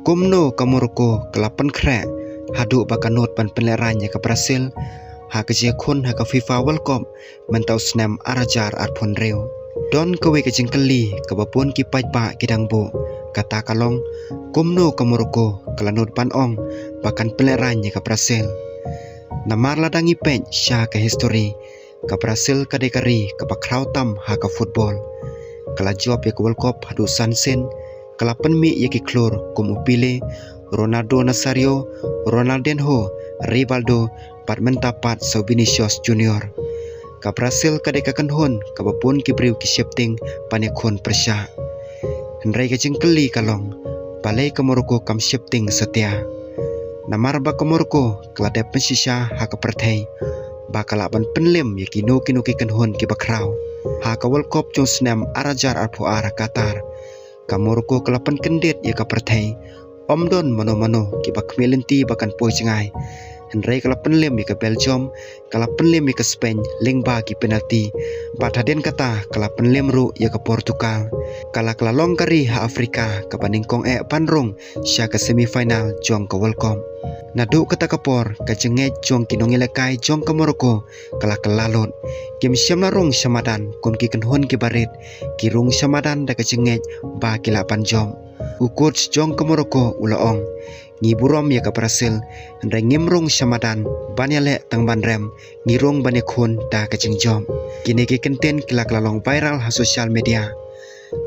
Kumno ke Morocco kelapan krek haduk bakanut pan peleranya ke Brazil ha kejia kun ha ke FIFA World Cup mentau senam arajar arpon reu don kewe kejing keli ke bapun ki pajba kidang bu kata kalong kumno ke Morocco kelanut pan ong bakan peleranya ke Brazil namar ladangi pen sya ke histori ke Brazil ke dekari ke bakrau tam ha ke football kala job ya ke World Cup hadu sansen kelapan mi ya ki klur kum upile Ronaldo Nazario Ronaldinho Rivaldo pat mentapat so Vinicius Junior ka Brazil ka deka kanhon ka bapun ki briu ki shifting panekon persya hendrai ka jengkeli kalong balai ke Morocco kam shifting setia namar ba ke Morocco kelade pensisya ha ka perthai bakalaban penlem ya kino ki kanhon ki bakrau ha ka World Cup jong senam arajar arpo ara Qatar ka Morocco kelapan kendit ya ka perthai omdon mano-mano ki bak melenti bakan poi cengai hendrai kelapan lem ya ka Belgium kelapan lem ya ka Spain lingba ki penalti bataden kata kelapan lem ru ya ka Portugal kala kelalong kari ha Afrika ka paningkong panrong sya ka semifinal jong ka World Cup nadu kata kapor ka jengej jong kinongelekai jong ka Morocco kala kelalot kim syam larong syamadan kum ki kenhon ki barit ki rung syamadan da ka jengej ba ki lapan jom ukut jong ka Morocco ulaong ngiburom ya ka Brazil hendrai ngimrong syamadan banyale tang banrem ngirong banekon da ka jengjom kini ki kenten kila kelalong viral ha sosial media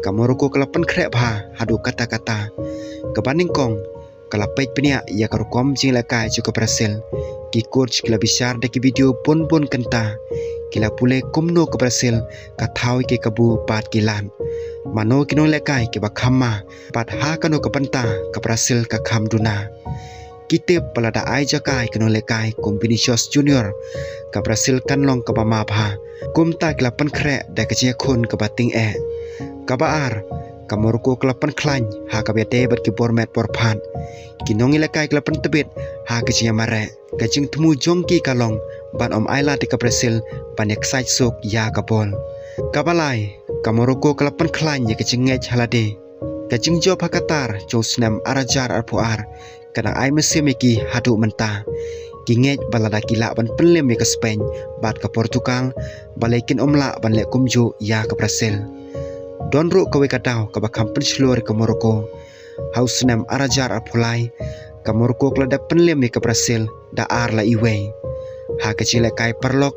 ka Morocco kelapan krep ha hadu kata-kata ka paningkong kalapait penia ya ka rukom jing lakai ju ka Brazil ki coach kila bisar da ki video pun kenta kila pule kumno ke Brazil ka thau ke kabu pat kilan mano kinong lekai ke bakhama pat ha kanu ke penta ke Brazil ka kham duna kitip pelada ai jakai kinong lekai kum Vinicius Junior ka Brazil kan long ke bama pha kum ta kelapan krek da ke je khun ke bating ka baar ka Morocco kelapan klan ha ka bete bat ki bormet porphan kinong lekai kelapan tebet ha ke je mare ka jing temu jongki kalong ban om aila di ke Brazil banyak sai sok ya ka bol ka balai ka Morocco kelapan klan ya ke jengej halade ka jing job ha Qatar jong senam arajar arpuar kadang ai mesim ki hadu menta kingej balada kila ban penlem ya ke Spain bat ke Portugal balekin omla ban le kumju ya ke Brazil don ru ka we kadau ka bakam penslur ke Morocco haus senam arajar arpulai ka Morocco klada penlem ya ke Brazil da ar la iwe ha kecil kai perlok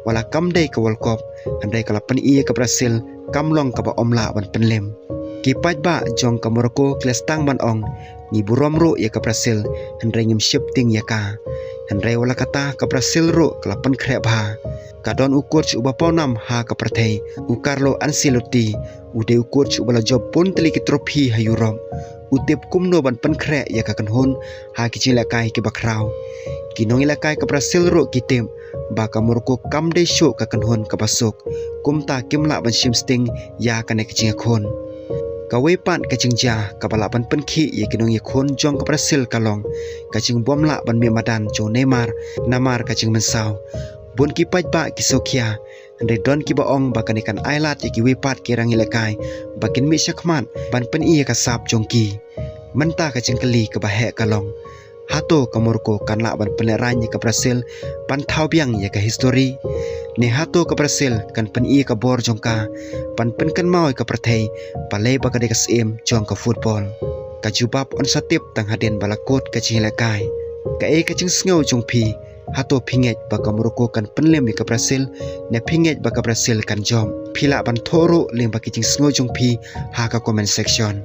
wala kam dei ke World Cup andai kala pen iya ke Brazil kamlong ka ba omla ban penlem ki pajba jong ka Morocco klestang ban ong ni burom ru ya ke Brazil andai ngim shifting ya ka andai wala kata ke Brazil ru kala pen krep ha kadon ukur cu ba ponam ha ka perthai u Carlo Ancelotti ude ukur cu bala job pun teli ki trofi ha Europe utip kumno ban pen krek ya ka kanhon ha kecil kai ke bakrau kinong ilakai ke Brazil ro kitim ba ka Morocco kam de show ka kanhon ka basuk kumta kimla ban shimsting ya ka ne kecing khon ka wepan ka jingja ka bala ban penki ya kinong ya khon jong ka Brazil kalong ka jing bomla ban memadan jo Neymar namar ka jing mensau bun ki pajba ki sokia ande don ki baong bakanikan ailat ya ki wepat ki rang ilakai bakin mi syakman ban pen iya ka sap jongki menta ka jingkeli ka bahe kalong hato ka Morocco kan la ban peleranya ke Brazil pan thau biang ya ka histori ne hato ka Brazil kan pen iya ka bor jongka pan pen kan mau ka perthai palai ba ka dekas em jong ka football ka jubab on satip tang haden balakot ka chilakai ka ka jing sngo jong phi hato phinget ba ka Morocco kan penlem ka Brazil ne phinget ba ka Brazil kan jom phila ban thoro leng ba ki jing sngo jong phi ha ka comment section